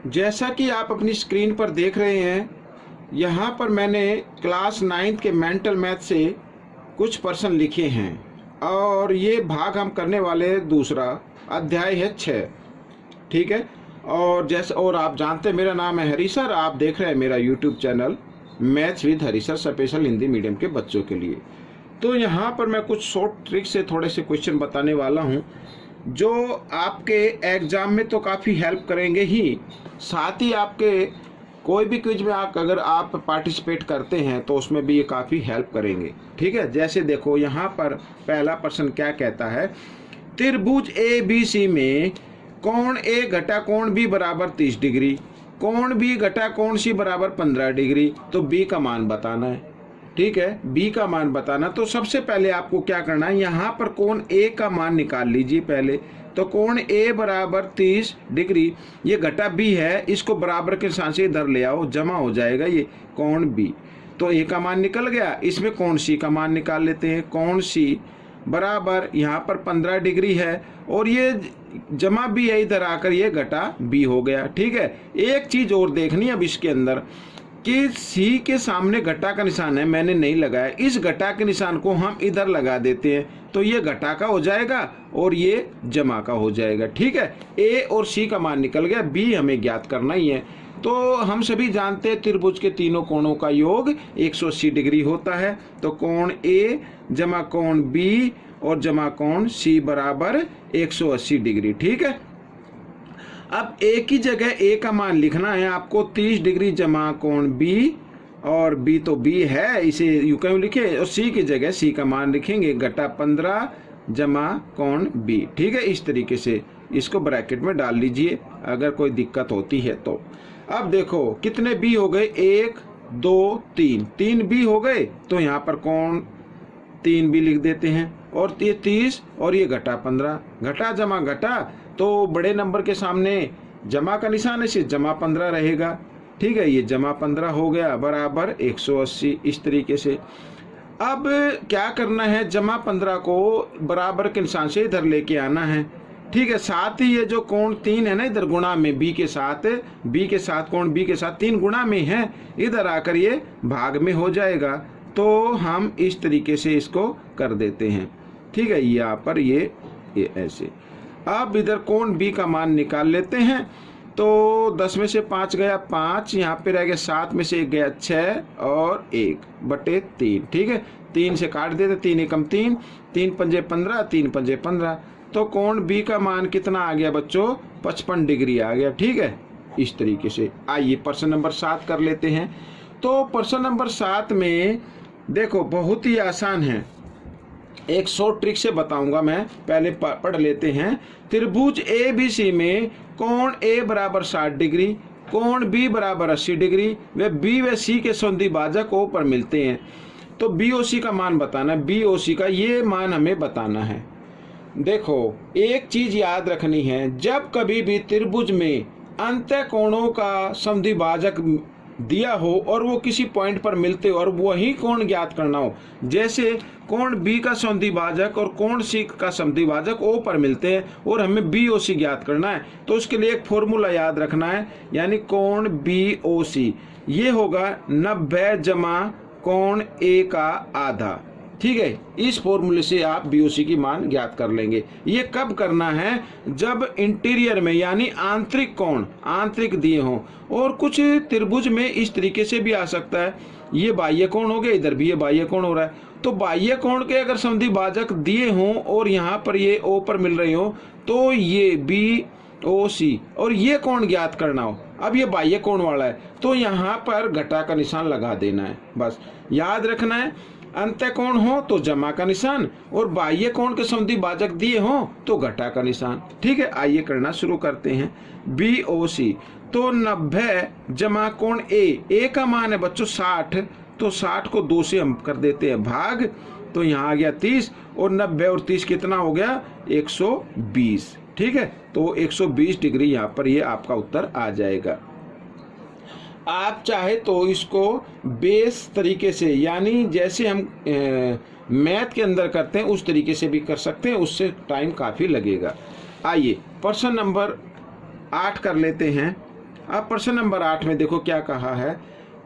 जैसा कि आप अपनी स्क्रीन पर देख रहे हैं, यहाँ पर मैंने क्लास 9th के मेंटल मैथ से कुछ प्रश्न लिखे हैं और ये भाग हम करने वाले दूसरा अध्याय है 6। ठीक है। और आप जानते हैं मेरा नाम है हरी सर, आप देख रहे हैं मेरा YouTube channel maths with Hari sir special Hindi medium के बच्चों के लिए। तो यहाँ पर मैं कुछ शॉर्ट ट्रिक से थोड़े से क्वेश्चन बताने वाला हूँ जो आपके एग्ज़ाम में तो काफ़ी हेल्प करेंगे ही, साथ ही आपके कोई भी क्विज में अगर आप पार्टिसिपेट करते हैं तो उसमें भी ये काफ़ी हेल्प करेंगे। ठीक है। जैसे देखो यहाँ पर पहला प्रश्न क्या कहता है, त्रिभुज ए बी सी में कोण ए घटा कोण बी बराबर 30 डिग्री, कोण बी घटा कोण सी बराबर 15 डिग्री, तो बी का मान बताना है। ठीक है, बी का मान बताना। तो सबसे पहले आपको क्या करना है, यहाँ पर कोण ए का मान निकाल लीजिए पहले। तो कोण ए बराबर 30 डिग्री, ये घटा बी है, इसको बराबर के निशान से इधर ले आओ, जमा हो जाएगा ये कोण बी। तो ए का मान निकल गया, इसमें कोण सी का मान निकाल लेते हैं। कोण सी बराबर यहाँ पर 15 डिग्री है और ये जमा बी है, इधर आकर ये घटा बी हो गया। ठीक है। एक चीज और देखनी है अब इसके अंदर कि सी के सामने घटा का निशान है, मैंने नहीं लगाया, इस घटा के निशान को हम इधर लगा देते हैं तो ये घटा का हो जाएगा और ये जमा का हो जाएगा। ठीक है। ए और सी का मान निकल गया, बी हमें ज्ञात करना ही है। तो हम सभी जानते हैं त्रिभुज के तीनों कोणों का योग 180 डिग्री होता है। तो कोण ए जमा कोण बी और जमा कोण सी बराबर 180 डिग्री। ठीक है। अब ए की जगह ए का मान लिखना है आपको, 30 डिग्री जमा कोण बी, और बी तो बी है, इसे यूं क्यों लिखे, और सी की जगह सी का मान लिखेंगे, घटा 15 जमा कोण बी। ठीक है। इस तरीके से इसको ब्रैकेट में डाल लीजिए अगर कोई दिक्कत होती है तो। अब देखो कितने बी हो गए, 1 2 3, 3 बी हो गए। तो यहाँ पर कोण 3 बी लिख देते हैं, और ये 30 और ये घटा 15, घटा जमा घटा, तो बड़े नंबर के सामने जमा का निशान है, सिर्फ जमा 15 रहेगा। ठीक है। ये जमा 15 हो गया बराबर 180। इस तरीके से अब क्या करना है, जमा 15 को बराबर के निशान से इधर लेके आना है। ठीक है। साथ ही ये जो कोण 3 है ना, इधर गुणा में बी के साथ कोण बी के साथ 3 गुणा में है, इधर आकर ये भाग में हो जाएगा। तो हम इस तरीके से इसको कर देते हैं। ठीक है। यहाँ पर ये ऐसे। अब इधर कोण बी का मान निकाल लेते हैं। तो 10 में से 5 गया 5, यहाँ पे रह गया 7 में से 1 गया 6 और 1/3। ठीक है। 3 से काट देते, 3 एकम 3, 3 पंजे 15, 3 पंजे 15। तो कोण बी का मान कितना आ गया बच्चों, 55 डिग्री आ गया। ठीक है। इस तरीके से आइए प्रश्न नंबर 7 कर लेते हैं। तो प्रश्न नंबर 7 में देखो बहुत ही आसान है, एक शॉर्ट ट्रिक से बताऊंगा मैं, पहले पढ़ लेते हैं। त्रिभुज ए बी सी में कोण ए बराबर 60 डिग्री, कोण बी बराबर 80 डिग्री, वे बी व सी के संधिभाजक ओ पर मिलते हैं। तो बी ओ सी का मान बताना है, बी ओ सी का ये मान हमें बताना है। देखो एक चीज याद रखनी है, जब कभी भी त्रिभुज में अंतः कोणों का संधिभाजक दिया हो और वो किसी पॉइंट पर मिलते हो और वही कोण ज्ञात करना हो, जैसे कोण बी का संधिभाजक और कोण सी का संधिभाजक ओ पर मिलते हैं और हमें बी ओ सी ज्ञात करना है, तो उसके लिए एक फॉर्मूला याद रखना है, यानी कोण बी ओ सी ये होगा 90 जमा कोण ए का आधा। ठीक है। इस फॉर्मूले से आप बीओसी की मान ज्ञात कर लेंगे। ये कब करना है, जब इंटीरियर में यानी आंतरिक कोण आंतरिक दिए हों, और कुछ त्रिभुज में इस तरीके से भी आ सकता है, ये बाह्य कोण हो गया, इधर भी ये बाह्य कोण हो रहा है, तो बाह्य कोण के अगर संधिभाजक दिए हों और यहाँ पर ये ओ पर मिल रहे हो, तो ये बी ओ सी और ये कोण ज्ञात करना हो। अब ये बाह्य कोण वाला है तो यहाँ पर घटा का निशान लगा देना है, बस याद रखना है। अंतः कोण हो तो जमा का निशान, और बाह्य कोण के संधिभाजक दिए हो तो घटा का निशान। ठीक है। आइए करना शुरू करते हैं। बी ओ सी, तो 90 जमा कोण ए का मान है बच्चों 60, तो 60 को 2 से हम कर देते हैं भाग, तो यहाँ आ गया 30, और 90 और 30 कितना हो गया 120। ठीक है। तो 120 डिग्री यहाँ पर ये आपका उत्तर आ जाएगा। आप चाहे तो इसको बेस तरीके से, यानी जैसे हम मैथ के अंदर करते हैं उस तरीके से भी कर सकते हैं, उससे टाइम काफ़ी लगेगा। आइए प्रश्न नंबर 8 कर लेते हैं। अब प्रश्न नंबर 8 में देखो क्या कहा है,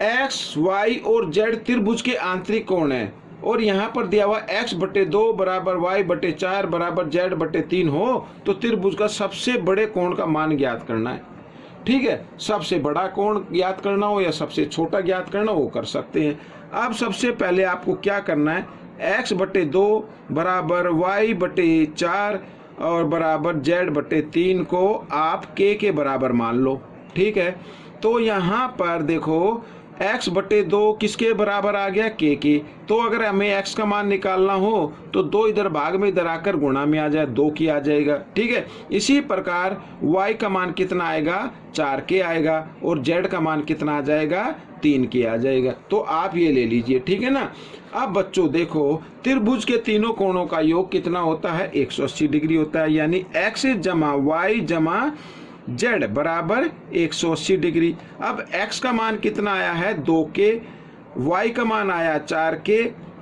एक्स वाई और जेड त्रिभुज के आंतरिक कोण है और यहाँ पर दिया हुआ x/2 बराबर y/4 बराबर z/3 हो तो त्रिभुज का सबसे बड़े कोण का मान ज्ञात करना है। ठीक है, सबसे बड़ा कोण ज्ञात करना हो या सबसे छोटा ज्ञात करना वो कर सकते हैं। अब सबसे पहले आपको क्या करना है, x/2 बराबर y/4 और बराबर z/3 को आप k के बराबर मान लो। ठीक है, तो यहाँ पर देखो x/2 किसके बराबर आ गया, k के। तो अगर हमें x का मान निकालना हो तो 2 इधर भाग में इधर आकर गुणा में आ जाए, 2 की आ जाएगा। ठीक है, इसी प्रकार y का मान कितना आएगा, 4k आएगा और z का मान कितना आ जाएगा, 3k आ जाएगा। तो आप ये ले लीजिए। ठीक है ना। अब बच्चों देखो त्रिभुज के तीनों कोणों का योग कितना होता है, 180 डिग्री होता है, यानी x जमा y जमा z बराबर 180 डिग्री। अब x का मान कितना आया है, 2k, y का मान आया 4k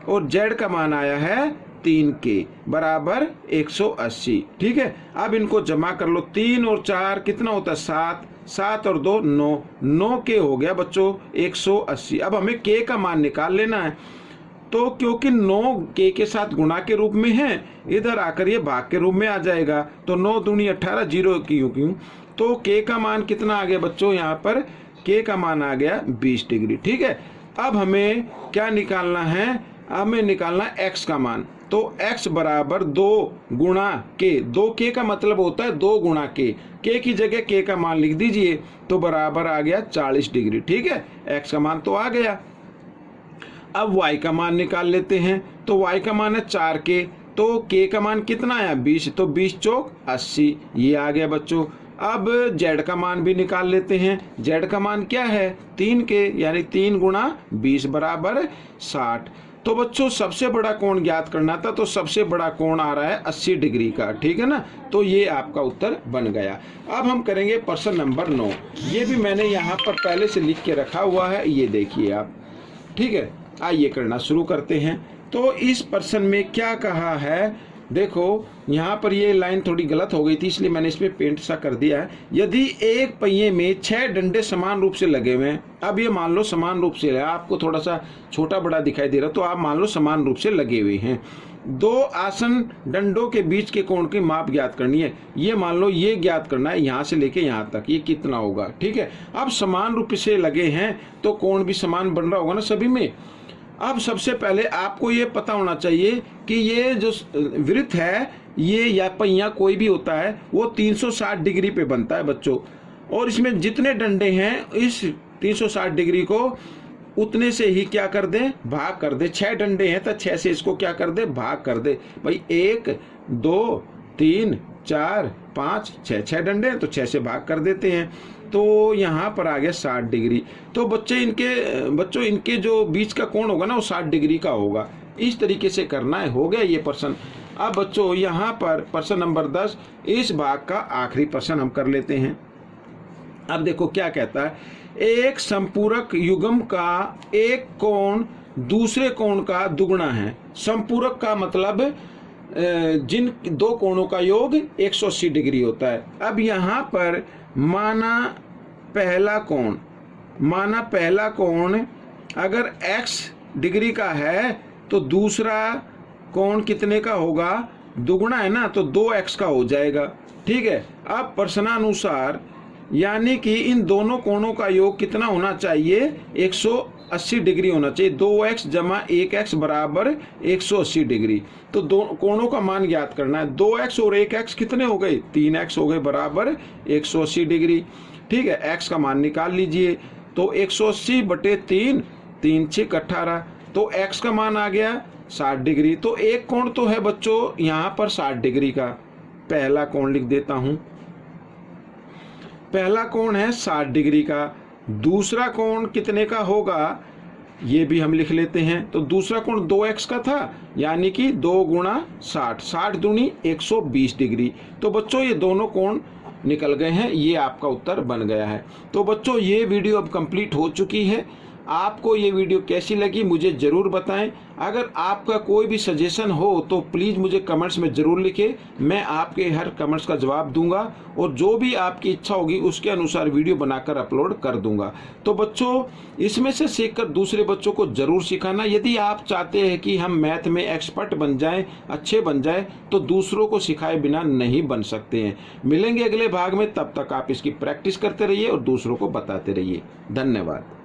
और z का मान आया है 3k बराबर 180। ठीक है, अब इनको जमा कर लो, 3 और 4 कितना होता है, 7, 7 और 2 9, 9k हो गया बच्चों 180। अब हमें k का मान निकाल लेना है, तो क्योंकि 9k के साथ गुणा के रूप में है, इधर आकर ये भाग के रूप में आ जाएगा, तो 9 दूनी 18, 0 क्यों, तो k का मान कितना आ गया बच्चों, यहाँ पर k का मान आ गया 20 डिग्री। ठीक है, अब हमें क्या निकालना है, हमें निकालना है x का मान। तो x बराबर 2 गुणा k, 2k का मतलब होता है 2 गुणा k की जगह k का मान लिख दीजिए, तो बराबर आ गया 40 डिग्री। ठीक है, x का मान तो आ गया। अब y का मान निकाल लेते हैं, तो y का मान है 4k, तो k का मान कितना आया, 20, तो 20 चौक 80, ये आ गया बच्चों। अब z का मान भी निकाल लेते हैं, z का मान क्या है, 3k, यानी 3 गुणा 20 बराबर 60। तो बच्चों सबसे बड़ा कोण ज्ञात करना था, तो सबसे बड़ा कोण आ रहा है 80 डिग्री का। ठीक है ना, तो ये आपका उत्तर बन गया। अब हम करेंगे प्रश्न नंबर 9। ये भी मैंने यहाँ पर पहले से लिख के रखा हुआ है, ये देखिए आप। ठीक है, आइए करना शुरू करते हैं। तो इस प्रश्न में क्या कहा है, देखो यहाँ पर ये लाइन थोड़ी गलत हो गई थी, इसलिए मैंने इसमें पेंट सा कर दिया है। यदि एक पहिए में 6 डंडे समान रूप से लगे हुए हैं, अब ये मान लो समान रूप से है, आपको थोड़ा सा छोटा बड़ा दिखाई दे रहा, तो आप मान लो समान रूप से लगे हुए हैं। 2 आसन डंडों के बीच के कोण की माप ज्ञात करनी है। ये मान लो ये ज्ञात करना है, यहाँ से लेके यहाँ तक ये कितना होगा। ठीक है, अब समान रूप से लगे हैं तो कोण भी समान बन रहा होगा ना सभी में। अब सबसे पहले आपको ये पता होना चाहिए कि ये जो वृत्त है, ये या पहिया कोई भी होता है, वो 360 डिग्री पे बनता है बच्चों, और इसमें जितने डंडे हैं इस 360 डिग्री को उतने से ही क्या कर दे, भाग कर दे। 6 डंडे हैं तो 6 से इसको क्या कर दे, भाग कर दे। भाई 1 2 3 4 5 6 डंडे हैं तो 6 से भाग कर देते हैं, तो यहाँ पर आ गया 60 डिग्री। तो बच्चों इनके जो बीच का कोण होगा ना वो 60 डिग्री का होगा। इस तरीके से करना है। हो गया ये प्रश्न। अब बच्चों यहाँ पर प्रश्न नंबर 10, इस भाग का आखिरी प्रश्न हम कर लेते हैं। अब देखो क्या कहता है, एक संपूरक युग्म का एक कोण दूसरे कोण का दुगुना है। संपूरक का मतलब जिन 2 कोणों का योग 180 डिग्री होता है। अब यहाँ पर माना पहला कोण अगर x डिग्री का है तो दूसरा कोण कितने का होगा, दुगुना है ना, तो 2x का हो जाएगा। ठीक है, अब प्रश्नानुसार यानी कि इन दोनों कोणों का योग कितना होना चाहिए, 180 डिग्री होना चाहिए। 2x जमा 1x बराबर 180 डिग्री। तो दो कोणों का मान ज्ञात करना है। 2x और 1x कितने हो गए, 3x हो गए बराबर 180 डिग्री। ठीक है, x का मान निकाल लीजिए, तो 180 बटे 3, 3 6 18, तो x का मान आ गया 60 डिग्री। तो एक कोण तो है बच्चों यहाँ पर 60 डिग्री का, पहला कोण लिख देता हूँ, पहला कोण है 60 डिग्री का। दूसरा कोण कितने का होगा ये भी हम लिख लेते हैं। तो दूसरा कोण 2x का था, यानी कि 2 गुणा 60, 60 दूनी 120 डिग्री। तो बच्चों ये दोनों कोण निकल गए हैं, ये आपका उत्तर बन गया है। तो बच्चों ये वीडियो अब कंप्लीट हो चुकी है। आपको ये वीडियो कैसी लगी मुझे ज़रूर बताएं। अगर आपका कोई भी सजेशन हो तो प्लीज़ मुझे कमेंट्स में ज़रूर लिखें, मैं आपके हर कमेंट्स का जवाब दूंगा और जो भी आपकी इच्छा होगी उसके अनुसार वीडियो बनाकर अपलोड कर दूंगा। तो बच्चों, इसमें से सीखकर दूसरे बच्चों को ज़रूर सिखाना। यदि आप चाहते हैं कि हम मैथ में एक्सपर्ट बन जाएं, अच्छे बन जाएं, तो दूसरों को सिखाए बिना नहीं बन सकते हैं। मिलेंगे अगले भाग में, तब तक आप इसकी प्रैक्टिस करते रहिए और दूसरों को बताते रहिए। धन्यवाद।